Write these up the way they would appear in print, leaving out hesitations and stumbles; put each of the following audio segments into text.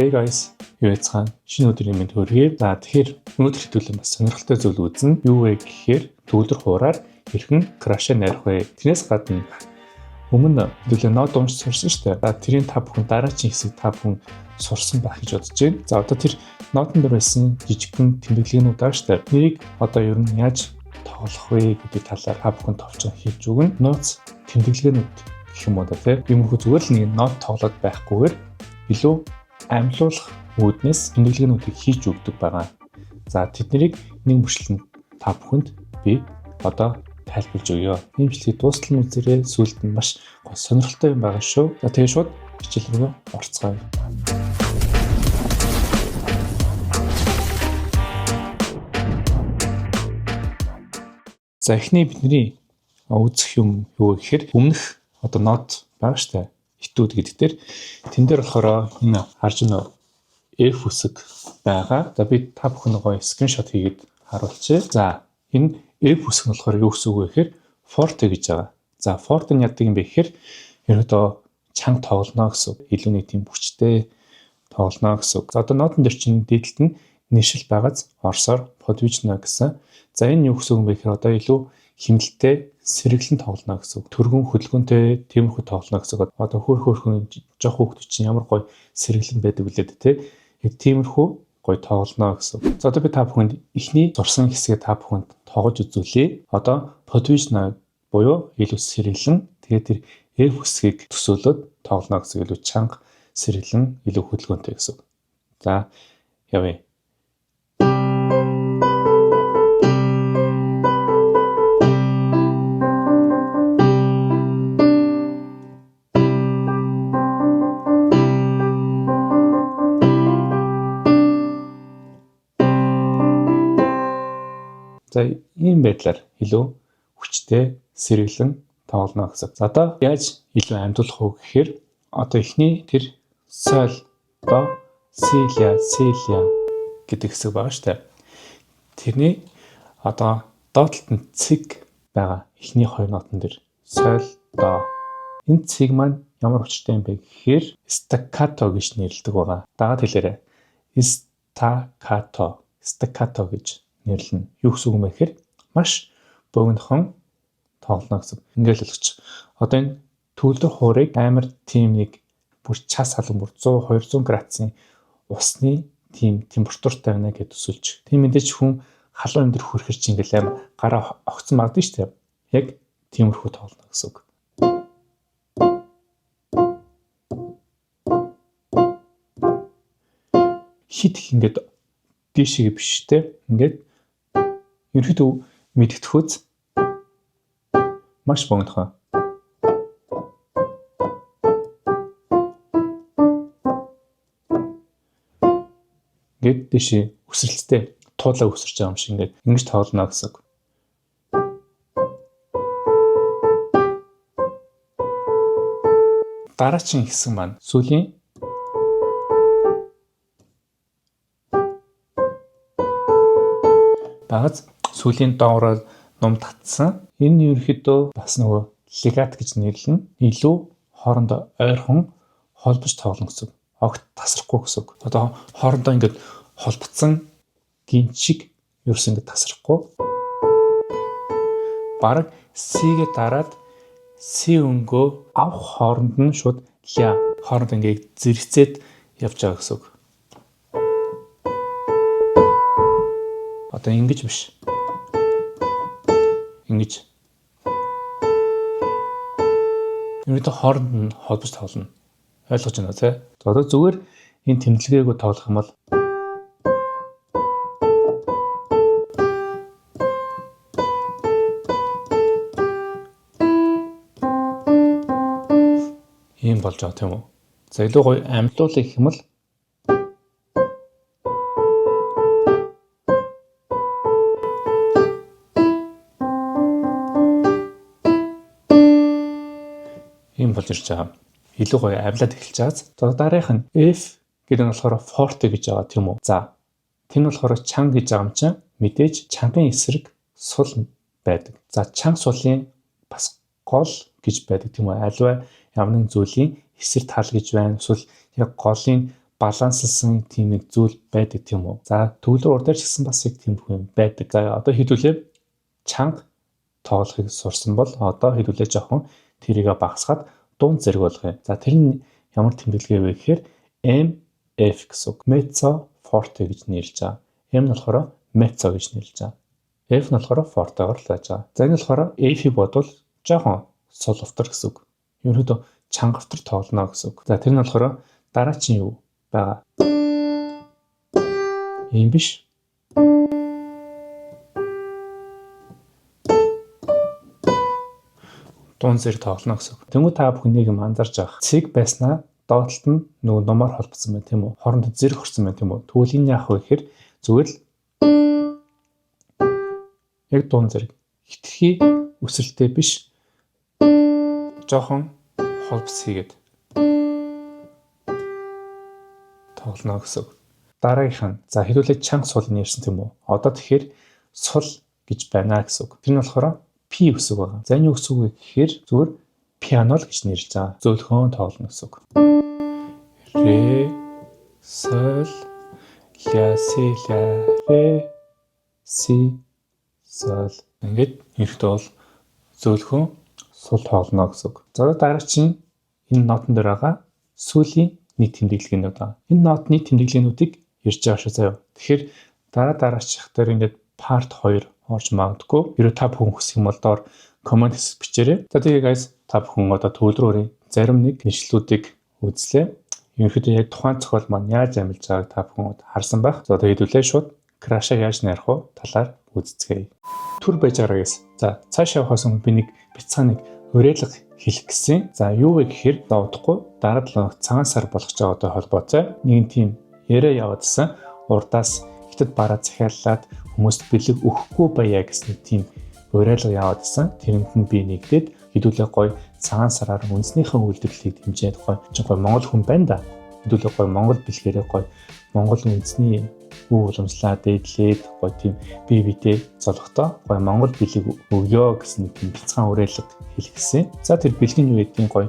Hey guys, юу яцхан шинэ өдрийн мэнд хүргэе. За тэгэхээр өнөөдөр хэдүүлэн бас сонирхолтой зүйл үзнэ. Юу вэ гэхээр төгөлдөр хуураар хэрхэн крашаа найрах вэ? Тэрнээс гадна өмнө хэдүүлэн нод унш сурсан шүү дээ. За тэрийн та бүхэн дараагийн хэсэг та бүхэн сурсан байх гэж бодож байна. За одоо тэр нотон дээр байсан жижигхэн тэмдэглэгээнүүд шүү дээ. Нэрийг одоо ер нь яаж тоглох вэ гэдэг талаар та бүхэн товчхон хэлж өгнө. Ноц тэмдэглэгээнүүд гэх юм уу да тийм. Иймэрхүү зүгээр л нэг нот тоглоод байхгүйгээр илүү амьлуулах үүднээс тэмдэглэгээнүүдийг хийж өгдөг байгаа. За тэднийг нэг мөчлөнд та бүхэнд би одоо тайлбарлаж өгье. Нэмэлтийг дуустал үзээрэй. Сүүлд нь маш гоо сонирхолтой юм байгаа шүү. За тэгээ шууд хичээл рүү орцгоё. За эхний бидний үзэх юм юу гэхээр өмнөх одоо нот байгаа штэ. Хитүүд гэдэг дээр тэн дээр болохоор энэ харж байна уу? F үсэг байгаа. За би та бүхэн гоё скриншот хийгээд харуулчихъя. За энэ F үсэг нь болохоор юу гэсэн үг вэ гэхээр forte гэж байгаа. За forte нь яадаг юм бэ гэхээр ерөөдөө чанга тоглоно гэсэн үг. Илүү нэг тийм хүчтэй тоглоно гэсэн үг. За одоо нотон дээр чинь дээдлэлт нь нэшил байгааз орсоор подвижно гэсэн. За энэ юу гэсэн үг юм бэ гэхээр одоо илүү хэмнэлттэй сэргэлэн тоглоно гэсэн үг. Төргөн хөдөлгөөнтэй тиймэрхүү тоглоно гэсэн үг. Одоо хөөрхөн жоох хүүхдүүд чинь ямар гоё сэргэлэн байдаг үлээд те. Яг тиймэрхүү гоё тоглоно гэсэн үг. За одоо би та бүхэнд эхний зурсан хэсгээ та бүхэнд тоогож үзүүлье. Одоо подвижно буюу илүү сэргэлэн тэгээд тэр F үсгийг төсөөлөд тоглоно гэсэн илүү чанга сэргэлэн илүү хөдөлгөөнтэй гэсэн үг. За явъя. За ийм байдлаар илүү хүчтэй сэргэлэн тоглоно гэсэн. За одоо яаж илүү амьдуулах вэ гэхээр одоо эхний тэр соль до силя гэдэг хэсэг байгаа шүү дээ. Тэрний одоо доотлолт нь цэг байгаа. Эхний хоёр нотон дээр соль до. Энэ цэг маань ямар учиртай юм бэ гэхээр staccato гэж нэрлэдэг байгаа. Дагаад хэлээрэй. Staccato гэж нэрлэнэ. Юу гэсэн үг юм бэ гэхээр маш богинохон тоглоно гэсэн. Ингээл ойлгоч. Одоо энэ төгөлдөр хуурыг амар тийм нэг бүр час халуун бүр 100 200 градусын усны тийм температуртай байна гэж төсөлж. Тийм мэдээж хүн халуун юм дээр хүрхэр чинь ингээл амар гараа огцсон магадгүй шүү дээ. Яг тиймэрхүү тоглоно гэсэн үг. Хит их ингээд дишиг биш те. Ингээд ерөөдөө мэдгэдэгхүүц маш богинохон. Ингээд дэши өсрэлттэй туулаа өсөрч байгаа юм шиг ингээд ингэж тоглоно гэсэн үг. Дараагийн хэсэг маань сүүлийн багц сүүлийн доороо ном татсан. Энэ ерөөхдөө бас нөгөө легат гэж нэрлэнэ. Илүү хоорондоо ойрхон холбож тоглоно гэсэн. Огт тасрахгүй гэсэн. Одоо хоорондоо ингээд холбоцсон гиншиг ерөөс ингээд тасрахгүй. Бараг С-гээ дараад С өнгөө авах хооронд нь шууд ля хооронд ингээд зэрэгцээд явж байгаа гэсэн. Одоо ингэж биш. Ингэж. Ерөөдөө хооронд нь холбож тоглоно. Ойлгож байна уу те? Одоо зүгээр энэ тэмдэглэгээг тоглох юм бол ийм болж байгаа тийм үү? За илүү гоё амьдлуулах юм бол ийм болж ирж байгаа. Илүү гоё авлаад эхэлж байгааз. За дараах нь F гэдэг нь болохоор forte гэж байгаа тийм үү. За тэр нь болохоор чанга гэж байгаа юм чинь мэдээж чанган эсрэг сул байдаг. За чанга сулын бас гол гэж байдаг тийм үү. Аливаа ямар нэгэн зүйлийн эсрэг тал гэж байна. Эсвэл яг голын баланслсан тийм нэг зүйл байдаг тийм үү. За төвлөр урдаар ч гэсэн бас яг тийм хүн байдаг. За одоо хэдүүлээ чанга тоглохыг сурсан бол одоо хэдүүлээ жоохон тэрийгэ багасгаад дунд зэрэг болгоё. За тэр нь ямар тэмдэглэгээ вэ гэхээр MF гэсэн үг. Mezzo forte гэж нэрлэж байгаа. M нь болохоор mezzo гэж нэрлэж байгаа. F нь болохоор forte-гоор л байж байгаа. За энэ болохоор F-ийг бодвол жоохон соловтор гэсэн үг. Ерөнхийдөө чангавтар тоглоно гэсэн үг. За тэр нь болохоор дараагийн юу байгаа? Ийм биш. Дуун зэрэг тоглоно гэсэн үг. Тэнгүү та бүхнийг анзарч авах. Цэг байснаа доотлолт нь нөгөө номоор холбосон байна тийм үү? Хоорондоо зэрэг хүрсэн байна тийм үү? Тэгвэл энэ яах вэ гэхээр зүгээр л яг дуун зэрэг хитрхи өсөлттэй биш. Жохон холбос хийгээд тоглоно гэсэн үг. Дараагийнх нь за хэдүүлээ чанга сулыг нэрсэн тийм үү? Одоо тэгэхээр сул гэж байна гэсэн үг. Тэр нь болохоор P үсэг байгаа. За энэ юу гэсэн үг вэ гэхээр зүгээр пиано л гэж нэрлэж байгаа. Зөвлөхөн тоглоно гэсэн үг. Ре, сол, ля, си, ля, ре, си, сол. Ингээд хэрэгтэй бол зөвлөхөн сул тоглоно гэсэн үг. За дараагийн энэ нотон дээр байгаа сүлийн нийт тэмдэглэгээнүүд байгаа. Энэ нотны тэмдэглэгээнүүдийг ярьж байгаа шүү заяа. Тэгэхээр дараачих дээр ингээд part 2 орж магадгүй. Хэрэв та бүхэн хүсэх юм бол доор комент бичээрэй. За тэгээ guys та бүхэн одоо төвлөрөөрийн зарим нэг нэшлүүдийг үзлээ. Ерөнхийдөө яг тухайн зохиол маань яаж амжилж байгааг та бүхэн харсан байх. За одоо хэдүүлээ шууд крашаа яаж найрах вэ талаар үзцгээе. Түр байж байгаа guys. За цаашаа явахаас өмнө би нэг бяцхан нэг уриалга хэлэх гэсэн. За юу вэ гэхээр удахгүй дараа 7 хоног цагаан сар болгож байгаатай холбоотой нэгэн тийм яриа яваадсан. Урдаас хятад бараа захиаллаад хүмүүст бэлэг өгөхгүй байя гэсэн тийм уриалга яваадсан. Тэрэнд нь би нэгдээд хэдүүлээ гоё цагаан сараар үнснийхэн үйлдвэрлэлийг дэмжиж гоё Монгол хүн байна да. Хэдүүлээ гоё Монгол бэлгээрээ гоё Монгол үндэсний үйл уламжлалаа дээдлээд гоё тийм бие биедээ золготой гоё Монгол бэлэг өгөө гэсэн тийм бяцхан уриалга хэлгэсэн. За тэр бэлгийн юу гэдгийг гоё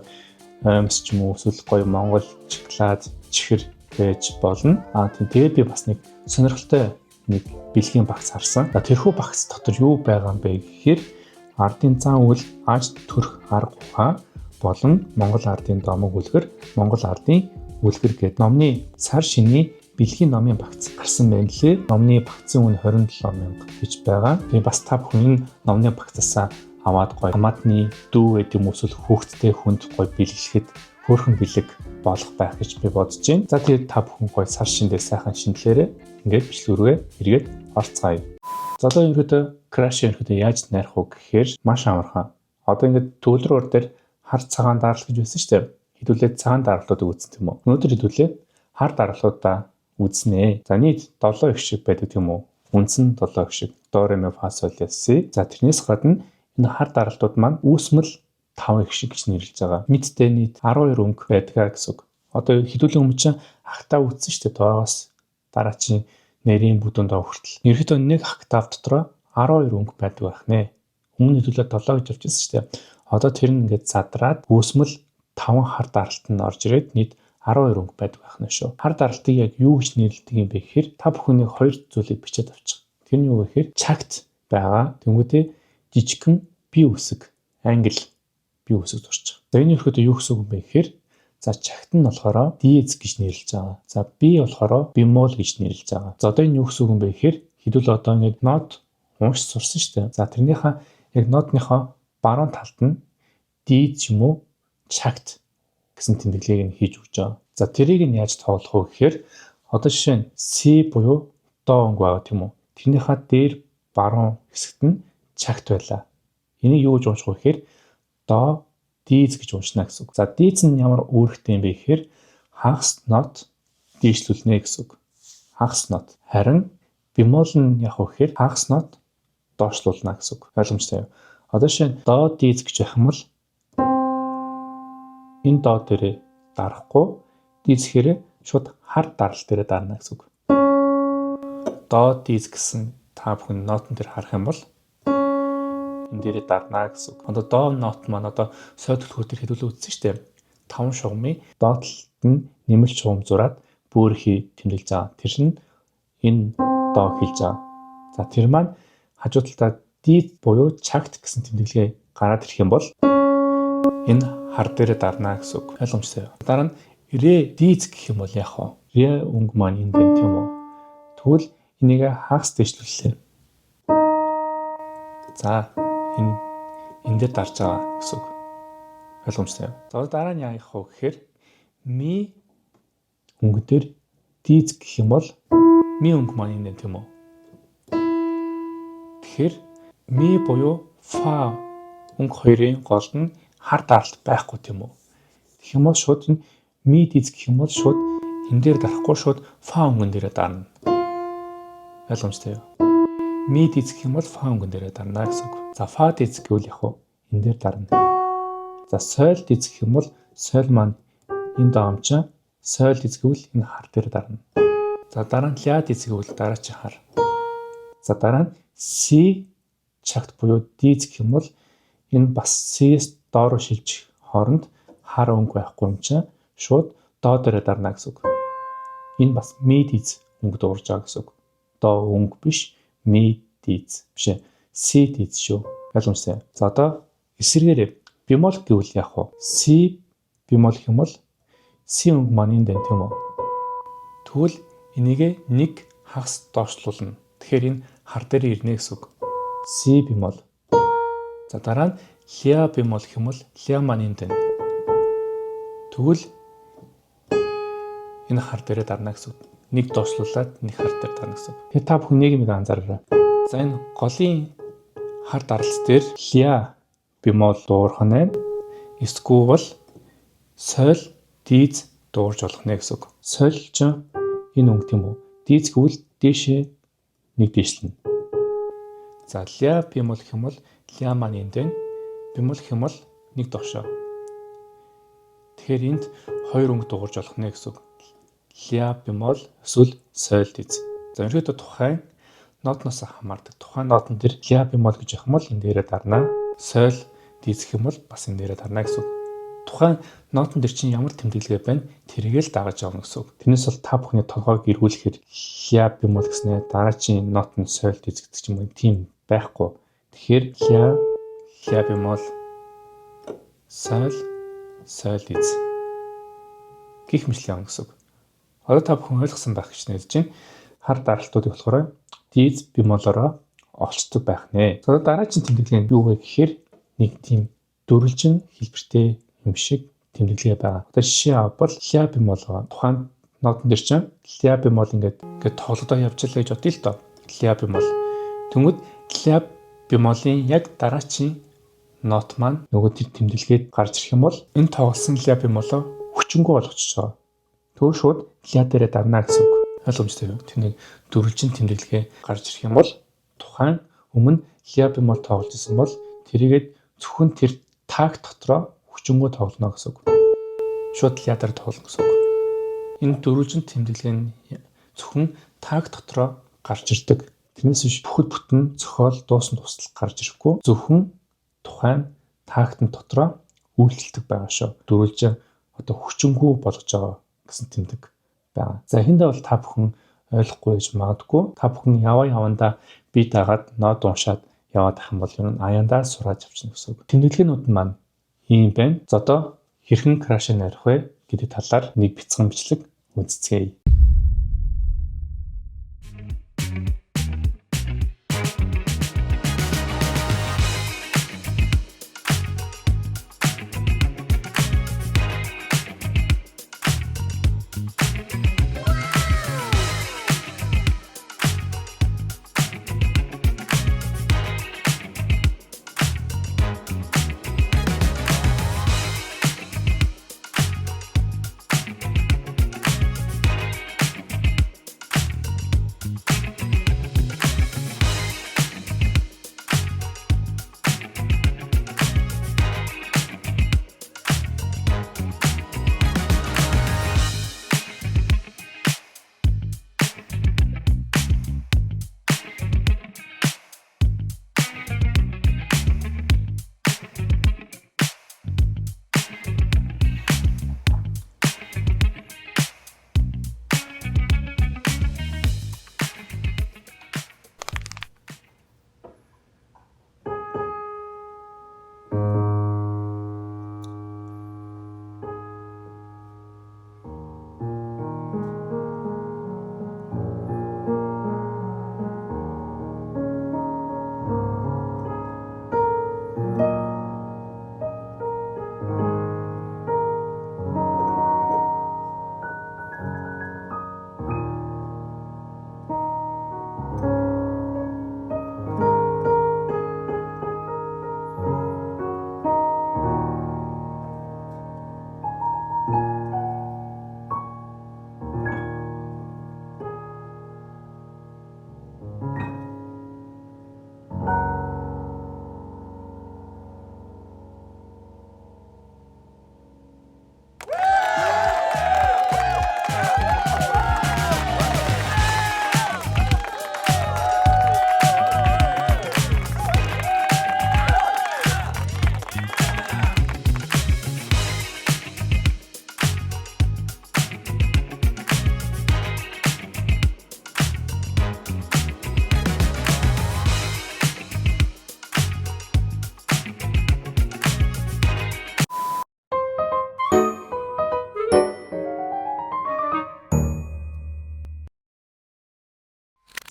аймс ч юм уу эсвэл гоё Монгол шоколад чихэр байж болно. Тийм тэгээд би бас нэг сонирхолтой нэг бэлгийн багц харсан. Тэрхүү багц дотор юу байгаа юм бэ гэхээр ардын зан үйл аж төрх арга ухаан болон Монгол ардын домог үлгэр, Монгол ардын үлгэр гэдэг номны сар шинийн бэлгийн номын багц гарсан байна лээ. Номны багцын үн 27,000 гэж байгаа. Тэгээ бас та бүхэн энэ номны багцаасаа аваад гоё хамаатны дүү гэдэг юм эсвэл хүүхдтэй хүнд гоё бэлгэлэхэд хөөрхөн бэлэг болох байх гэж би бодож байна. За тэгээд та бүхэн гоё сар шиндээ сайхан шиндлээрээ ингээд бичлэгрүүгээ эргээд орцгаая. За одоо ерөөдөө краш ерөөдөө яаж найрах вэ гэхээр маш амархан. Одоо ингээд төвлөрөөр дээр хар цагаан даралт гэж байсан шүү дээ. Хэдүүлээ цагаан даралтуудыг үзсэн тийм үү? Өнөөдөр хэдүүлээ хар даралтуудаа үзнэ. За нийт 7 их шиг байдаг тийм үү? Үндсэн 7 их шиг. До ре ми фа сол ля си. За тэрнээс гадна энэ хар даралтууд маань үүсмэл 5 их шиг гэж нэрлэж байгаа. Мэдтэй нийт 12 өнгө байдгаа гэсэн үг. Одоо хэдүүлээ өмнө чинь ахтаа үтсэн шүү дээ. Тоогоос дараачийн нэрийн бүдүүнд хүртэл. Ерөнхийдөө нэг октав дотроо 12 өнгө байдаг байх нэ. Өмнө хэдүүлээ 7 гэж авчихсан шүү дээ. Одоо тэр нь ингээд задраад үүсмэл 5 хар даралт нь орж ирээд нийт 12 өнгө байдаг байх нь шүү. Хар даралтыг яг юу гэж нэрлэдэг юм бэ гэхээр та бүхнийг хоёр зүйлийг бичээд авчих. Тэр нь юу вэ гэхээр чагт байгаа. Тэнгүүтээ жижигхэн бие үсэг англи бие үсэг зурчих. За энэ ерөөдөө юу гэсэн үг юм бэ гэхээр за чагт нь болохоор диез гэж нэрлэж байгаа. За бие болохоор бемол гэж нэрлэж байгаа. За одоо энэ юу гэсэн үг юм бэ гэхээр хэдүүл одоо ингэ нот унш сурсан шүү дээ. За тэрнийхээ яг нотныхоо баруун талд нь диез юм уу чагт гэсэн тэмдэглэгийг нь хийж өгч байгаа. За тэрийг нь яаж тоглох вэ гэхээр одоо жишээ нь C буюу до өнгө байгаа тийм үү. Тэрнийхээ дээр баруун хэсэгт нь чагт байлаа. Энийг юу гэж унших вэ гэхээр до диез гэж уншина гэсэн үг. За диез нь ямар үүрэгтэй юм бэ гэхээр хагас нот дийшлүүлнэ гэсэн үг. Хагас нот. Харин бемол нь яг вэ гэхээр хагас нот доошлуулна гэсэн үг. Ойлгомжтой юу? Одоо жишээ нь до диез гэж явах юм бол энэ доо дээрээ дарахгүй дийцэхээр шууд хар дарал дээрээ дарна гэсэн үг. Доо дийц гэсэн та бүхэн нотон дээр харах юм бол энэ дээрээ дарна гэсэн үг. Одоо доо нот маань одоо сойд төлхөө төр хэдүүлээ үзсэн шүү дээ. 5 шугамын доо талд нь нэмэлт шугам зураад бүөрхий тэмдэглэж байгаа. Тэр нь энэ доо хэлж байгаа. За тэр маань хажуу талдаа дийц буюу чагт гэсэн тэмдэглэгээ гараад ирэх юм бол энэ хар дээрээ дарна гэсэн үг. Ойлгомжтой юу? Дараа нь ре дийц гэх юм бол яах вэ? Ре өнгө маань энэ байна тийм үү? Тэгвэл энийг хагас дэвшлүүллээ. За энэ дээр дарж байгаа гэсэн үг. Ойлгомжтой юу? За дараа нь яах вэ гэхээр ми өнгө дээр дийц гэх юм бол ми өнгө маань энэ тийм үү? Тэгэхээр ми буюу фа өнгө хоёрын голд нь хар даралт байхгүй тийм үү? Тэгэх юм бол шууд энэ ми дийц гэх юм бол шууд энэ дээр дарахгүй шууд фа өнгөн дээрээ дарна. Ойлгомжтой юу? Ми дийц гэх юм бол фа өнгөн дээрээ дарна гэсэн үг. За фа дийц гэвэл яг уу энэ дээр дарна. За сойл дийц гэх юм бол сойл маань энэ даамчаа сойл дийц гэвэл энэ хар дээр дарна. За дараа нь ля дийц гэвэл дараагийн хар. За дараа нь си чагт буюу дийц гэх юм бол энэ бас си-с доор шилжих хооронд хар өнгө байхгүй юм чинь шууд доо дээрээ дарна гэсэн үг. Энэ бас ми дийц өнгө дуурж байгаа гэсэн үг. Доо өнгө биш ми дийц биш си дийц шүү. Ойлгомжтой. За одоо эсэргээрээ бемол гэвэл яах вэ? Си бемол гэх юм бол си өнгө маань энэ дээ тийм үү? Тэгвэл энийг нэг хагас доошлуулна. Тэгэхээр энэ хар дээр ирнэ гэсэн үг. Си бемол. За дараа нь ля бемол гэх юм бол ля маань энэ дээ. Тэгвэл энэ хар дээрээ дарна гэсэн үг. Нэг доошлуулад нэг хар дээр дарна гэсэн үг. Тэгээ та бүхэн нэг юм анзаараарай. За энэ голын хар даралт дээр ля бемол дуурах нь эсвэл сойл дийц дуурж болох нэ гэсэн үг. Сойл ч энэ өнгө тийм үү? Дийц гэвэл дээшээ нэг дээшлэнэ. За ля бемол гэх юм бол ля маань энд байна. Бемол гэх юм бол нэг доошоо. Тэгэхээр энд хоёр өнгө дуурж болох нэ гэсэн үг. Ля бемол эсвэл сойл дийц. За ерөөдөө тухайн нотноос хамаардаг. Тухайн нотон дээр ля бемол гэж явах юм бол энэ дээрээ дарна. Сойл дийц гэх юм бол бас энэ дээрээ дарна гэсэн үг. Тухайн нотон дээр чинь ямар тэмдэглэгээ байна тэргээл дагаж явна гэсэн үг. Тэрнээс бол та бүхний толгойг эргүүлэхээр ля бемол гэснээр дараагийн нот нь сойл дийц гэдэг ч юм уу тийм байхгүй. Тэгэхээр ля бемол сойл дийц гих мэтлээ явна гэсэн үг. Одоо та бүхэн ойлгосон байх гэж найдаж байна. Хар даралтуудыг болохоор дийц бемолороо олцдог байх нэ. За дараагийн тэмдэглэл нь юу вэ гэхээр нэг тийм дөрвөлжин хэлбэртэй юм шиг тэмдэглэгээ байгаа. Одоо жишээ авбал ля бемол байгаа. Тухайн нотон дээр чинь ля бемол ингээд тоглодоо явж л гэж бодъё л доо. Ля бемол. Тэнгүүд ля бемолын яг дараагийн нот маань нөгөө тэр тэмдэглэгээд гарч ирэх юм бол энэ тоглосон ля бемолоо хүчингү болгочихж байгаа. Тэгвэл шууд ля дээрээ дарна гэсэн үг. Ойлгомжтой юу? Тэнийг дөрвөлжин тэмдэглэгээ гарч ирэх юм бол тухайн өмнө ля бемол тоглож исэн бол тэрийгээд зөвхөн тэр такт дотроо хүчингү тоглоно гэсэн үг. Шууд ля дээр тоглоно гэсэн үг. Энэ дөрвөлжин тэмдэглэг нь зөвхөн такт дотроо гарч ирдэг. Тэрнээс биш бүхэл бүтэн зохиол дуусан тусдал гарч ирэхгүй. Зөвхөн тухайн тактн дотроо үйлдэлдэг байгаа шүү. Дөрвөлжин одоо хүчингү болгож байгаа гэсэн тэмдэг байгаа. За эхэндээ бол та бүхэн ойлгохгүй гэж магадгүй. Та бүхэн явандаа бие дагаад нот уншаад яваад ах юм бол ер нь аяндаа сураад явчихна гэсэн үг. Тэмдэглээнүүд нь маань ийм байна. За одоо хэрхэн крашыг нарих вэ гэдэг талаар нэг бяцхан бичлэг үзцгээе.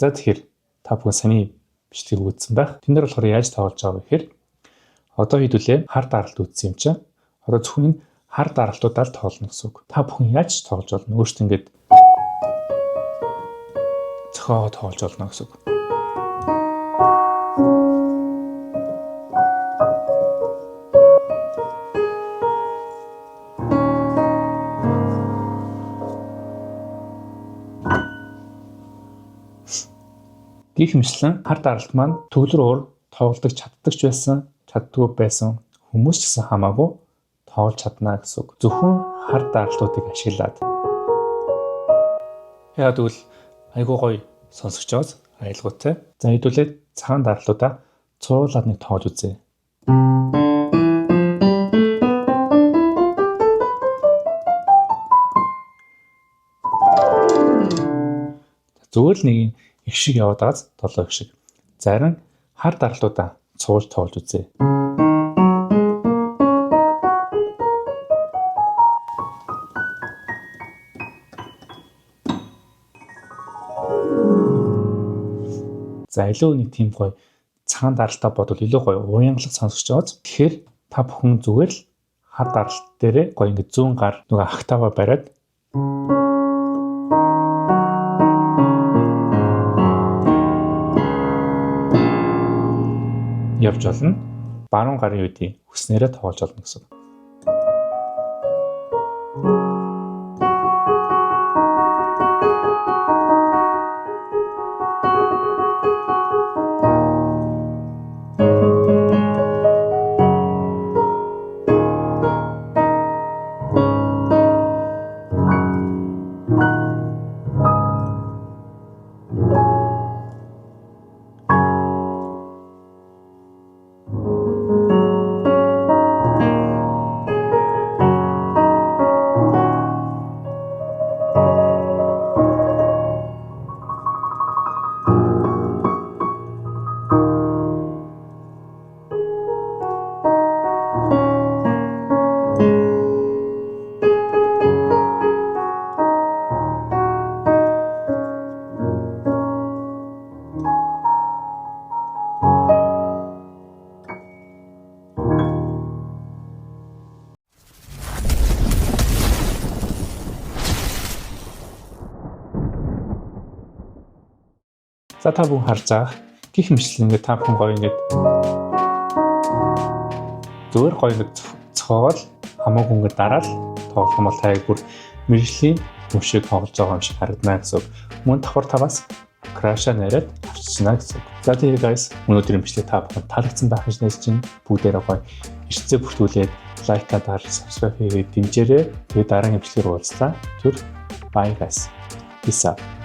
За тэгэхээр та бүхэн саний бичлэгийг үзсэн байх. Тэн дээр болохоор яаж тоглож байгаа вэ гэхээр одоо хэдүүлээ хар даралт үзсэн юм чинь. Одоо зөвхөн энэ хар даралтуудаар тоглоно гэсэн үг. Та бүхэн яаж тоглож болно? Өөртөө ингэж зохиогоо тоглож болно гэсэн үг. Гихмэчлэн хар даралт маань төвлөр тоглож чаддаг ч байсан, чаддгүй байсан хүмүүс ч гэсэн хамаагүй тоглож чадна гэсэн үг. Зөвхөн хар даралтуудыг ашиглаад. Яг тэгвэл айгуу гоё сонсогч байгааз айлгуутай. За хэдүүлээ цагаан даралтуудаа цуулаад нэг тоглож үзье. Зүгээр л нэг их шиг яваад байгаас 7 их шиг. Зарим хар даралтуудаа цуулж тоглож үзье. За илүү нэг тийм гоё цагаан даралтаа бодвол илүү гоё уянгалаг сонсогч байгааз. Тэгэхээр та бүхэн зүгээр л хар даралт дээрээ гоё ингэ зүүн гар нөгөө октаваа бариад явж болно. Баруун гарын үедээ хүснээрээ тоглож болно гэсэн. За та бүхэн харж байгаа гих мэтлэн ингээд та бүхэн гоё ингээд зөөр гоё нэг цоогоол хамаагүй ингээд дараал тоглох юм бол та яг бүр мэржлийн юм шиг тоглож байгаа юм шиг харагдана гэсэн. Мөн давхар таваас краша нэрээд авчирна гэсэн. За тэгээ guys өнөөдрийн бичлэг та бүхэн таалагдсан байх гэж найдаж байна. Бүгдээрээ гоё эрчцээ бүртгүүлээд лайкаа дар subscribe хийгээд дэмжээрэй. Тэгээ дараагийн бичлэгээр уулзлаа. Түр bye guys. Peace out.